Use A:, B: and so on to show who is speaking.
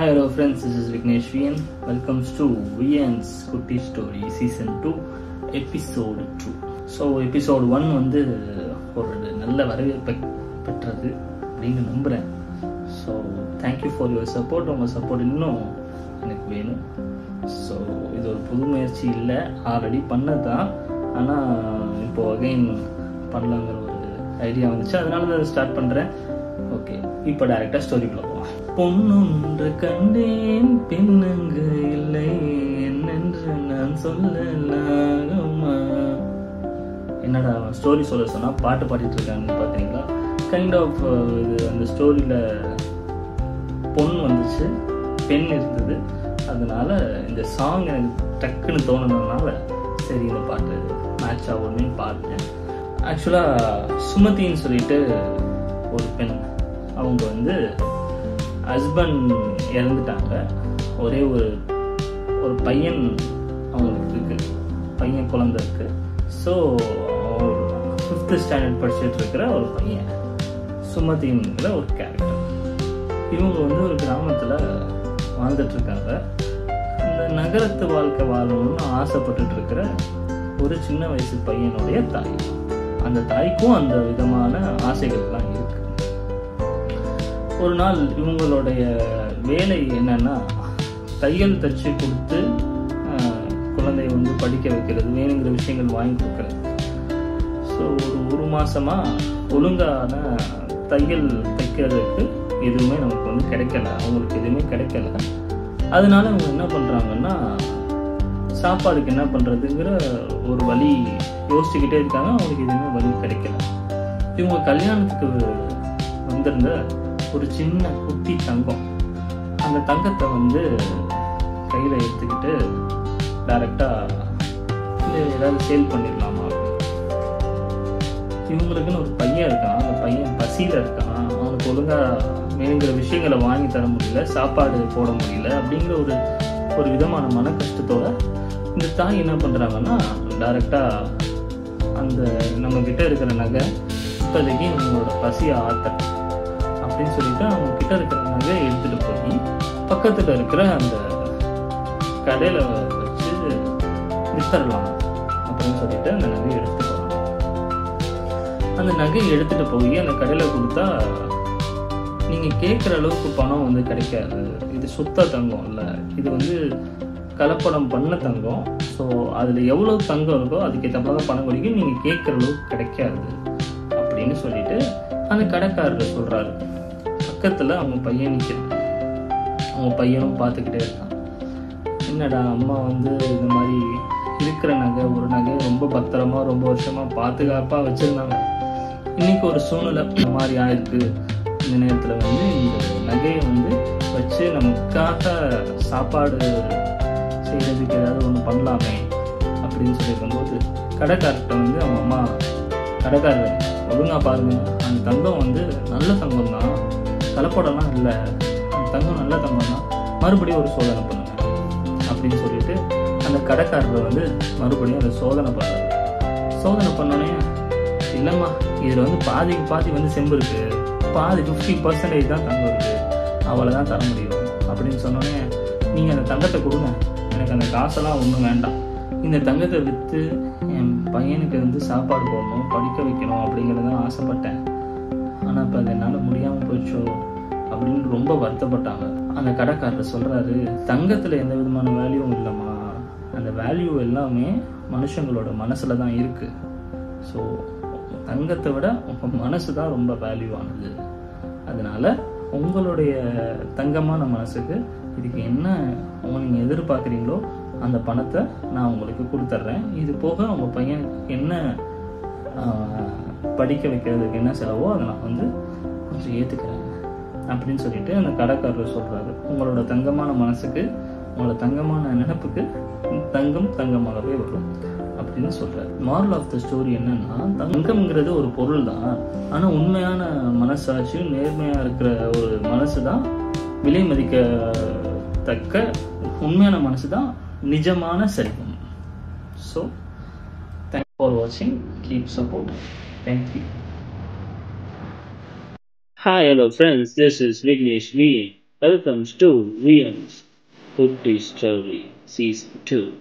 A: Hi hello friends, this is Vignesh VN. Welcome to VN's Kutti Story Season 2 Episode 2. So Episode 1 வந்து ஒரு நல்ல வரவேற்பை பெற்றது அப்படின்னு நம்புகிறேன். So thank you for your support. உங்கள் சப்போர்ட் இன்னும் எனக்கு வேணும். ஸோ இது ஒரு புது முயற்சி இல்லை, ஆல்ரெடி பண்ணது தான். ஆனால் இப்போது அகைன் பண்ணலாங்கிற ஒரு ஐடியா வந்துச்சு, அதனால தான் ஸ்டார்ட் பண்ணுறேன். ஓகே, இப்போ டைரெக்டாக ஸ்டோரிக்குள்ள போவோம். பொன்னொன்று கண்டேன் பெண்ணுங்க இல்லை என்னென்று நான் சொல்லலாகுமா. என்னடா ஸ்டோரி சொல்ல சொன்னால் பாட்டு பாடிட்டு இருக்காங்கன்னு பார்த்தீங்களா? கைண்ட் ஆஃப் இது அந்த ஸ்டோரியில் பொன் வந்துச்சு, பெண் இருந்தது. அதனால இந்த சாங் எனக்கு டக்குன்னு தோணுனதுனால சரி இந்த பாட்டு மேட்ச் ஆகும்னு பார்த்தேன். ஆக்சுவலாக சுமதின்னு சொல்லிட்டு ஒரு பெண், அவங்க வந்து ஹஸ்பண்ட் இறந்துட்டாங்க. ஒரே ஒரு பையன் அவங்களுக்கு இருக்குது, பையன் குழந்தை இருக்குது. ஸோ 5th ஸ்டாண்டர்ட் படிச்சுட்டு இருக்கிற ஒரு பையன் சுமதிங்கிற ஒரு கேரக்டர். இவங்க வந்து ஒரு கிராமத்தில் வாழ்ந்துட்டுருக்காங்க. அந்த நகரத்து வாழ்க்கை வாழணும்னு ஆசைப்பட்டுட்டு இருக்கிற ஒரு சின்ன வயசு பையனுடைய தாய். அந்த தாய்க்கும் அந்த விதமான ஆசைகள்லாம் இருக்குது. ஒரு நாள் இவங்களுடைய வேலை என்னன்னா தையல் தச்சு கொடுத்து குழந்தைய வந்து படிக்க வைக்கிறது, வேணுங்கிற விஷயங்கள் வாங்கி கொடுக்கறது. ஸோ ஒரு மாசமாக ஒழுங்கான தையல் தைக்கிறதுக்கு எதுவுமே நமக்கு வந்து கிடைக்கல, அவங்களுக்கு எதுவுமே கிடைக்கல. அதனால அவங்க என்ன பண்ணுறாங்கன்னா சாப்பாடுக்கு என்ன பண்ணுறதுங்கிற ஒரு வழி யோசிச்சுக்கிட்டே இருக்காங்க. அவங்களுக்கு எதுவுமே வழி கிடைக்கல. இவங்க கல்யாணத்துக்கு வந்திருந்த ஒரு சின்ன குட்டி தங்கம், அந்த தங்கத்தை வந்து கையில் எடுத்துக்கிட்டு டைரெக்டாக இல்லை ஏதாவது சேல் பண்ணிடலாமா. இவங்களுக்குன்னு ஒரு பையன் இருக்கான், அந்த பையன் பசியில் இருக்கான், அவனுக்கு ஒழுங்காக வேணுங்கிற விஷயங்களை வாங்கி தர முடியல, சாப்பாடு போட முடியல. அப்படிங்கிற ஒரு விதமான மன கஷ்டத்தோட இந்த தாய் என்ன பண்ணுறாங்கன்னா டைரெக்டாக அந்த நம்மக்கிட்ட இருக்கிற நகை இப்போதைக்கு நம்மளோட பசியை ஆற்ற அப்படின்னு சொல்லிட்டு அவங்க கிட்ட இருக்கிற நகையை எடுத்துகிட்டு போய் பக்கத்தில் இருக்கிற அந்த கடையில் வச்சு வித்தரலாம் அப்படின்னு சொல்லிட்டு அந்த நகையை எடுத்துட்டு போகிறாங்க. அந்த நகையை எடுத்துகிட்டு போய் அந்த கடையில் கொடுத்தா நீங்கள் கேட்குற அளவுக்கு பணம் வந்து கிடைக்காது, இது சுத்த தங்கம் இல்லை, இது வந்து கலப்படம் பண்ண தங்கம். ஸோ அதில் எவ்வளோ தங்கம் இருக்கோ அதுக்கேற்றப்ப தான் பணம் கிடைக்கும், நீங்கள் கேட்குற அளவுக்கு கிடைக்காது அப்படின்னு சொல்லிட்டு அந்த கடைக்காரர் சொல்கிறாரு. பக்கத்தில் அவங்க பையன் நிற்கிறான், அவங்க பையனும் பார்த்துக்கிட்டே இருக்கான். என்னடா அம்மா வந்து இந்த மாதிரி இருக்கிற நகை ஒரு நகையை ரொம்ப பத்திரமா ரொம்ப வருஷமாக பாதுகாப்பாக வச்சுருந்தாங்க. இன்றைக்கி ஒரு சூழ்நிலை இந்த மாதிரி ஆயிருக்கு. இந்த நேரத்தில் வந்து இந்த நகையை வந்து வச்சு நமக்காக சாப்பாடு செய்கிறதுக்கு ஏதாவது ஒன்று பண்ணலாமே அப்படின்னு சொல்லியிருக்கும்போது கடைக்காரர்கிட்ட வந்து அவங்க அம்மா, கடைக்காரர் ஒழுங்காக பாருங்கள், அந்த தங்கம் வந்து நல்ல தங்கம் தான், கலப்படம்லாம் இல்லை, அந்த தங்கம் நல்ல தங்கம் தான், மறுபடியும் ஒரு சோதனை பண்ணுங்க அப்படின்னு சொல்லிட்டு அந்த கடைக்காரர் வந்து மறுபடியும் அந்த சோதனை பண்ணுறாரு. சோதனை பண்ணோடனே இல்லைம்மா இதில் வந்து பாதிக்கு பாதி வந்து செம்பு இருக்குது, பாதி 50% தான் தங்கம் இருக்குது, அவளை தான் தர முடியும் அப்படின்னு சொன்னோடனே நீங்கள் அந்த தங்கத்தை கொடுங்க, எனக்கு அந்த காசெல்லாம் ஒன்றும் வேண்டாம், இந்த தங்கத்தை விற்று என் பையனுக்கு வந்து சாப்பாடு போடணும், படிக்க வைக்கணும் அப்படிங்கிறத ஆசைப்பட்டேன், ஆனால் இப்போ அது என்னால் முடியாமல் போயிடுச்சோ அப்படின்னு ரொம்ப வருத்தப்பட்டாங்க. அந்த கடைக்காரர் சொல்கிறாரு, தங்கத்தில் எந்த விதமான வேல்யூவும் இல்லைம்மா, அந்த வேல்யூ எல்லாமே மனுஷங்களோட மனசில் தான் இருக்குது. ஸோ தங்கத்தை விட உங்கள் மனசு தான் ரொம்ப வேல்யூவானது. அதனால் உங்களுடைய தங்கமான மனசுக்கு இதுக்கு என்ன நீங்கள் எதிர்பார்க்குறீங்களோ அந்த பணத்தை நான் உங்களுக்கு கொடுத்துட்றேன். இது போக உங்கள் பையன் என்ன படிக்க வைக்கிறதுக்கு என்ன செலவோ அதை நான் வந்து கொஞ்சம் ஏற்றுக்கிறேன் அப்படின்னு சொல்லிட்டு அந்த கடைக்காரர் சொல்கிறாரு. உங்களோட தங்கமான மனசுக்கு, உங்களோட தங்கமான நினைப்புக்கு தங்கம் தங்கமாகவே வரும் அப்படின்னு சொல்கிறார். மாரல் ஆஃப் த ஸ்டோரி என்னன்னா, தங்கம்ங்கிறது ஒரு பொருள் தான், ஆனால் உண்மையான மனசாட்சி நேர்மையாக இருக்கிற ஒரு மனசு தான் விலை மதிக்கத்தக்க உண்மையான மனசு தான் நிஜமான செல்வம். ஸோ தேங்க்ஸ் ஃபார் வாட்சிங், keep support, thank you. Hi, hello friends, this is Vignesh V.
B: Welcome to Rian's Food Story Season 2.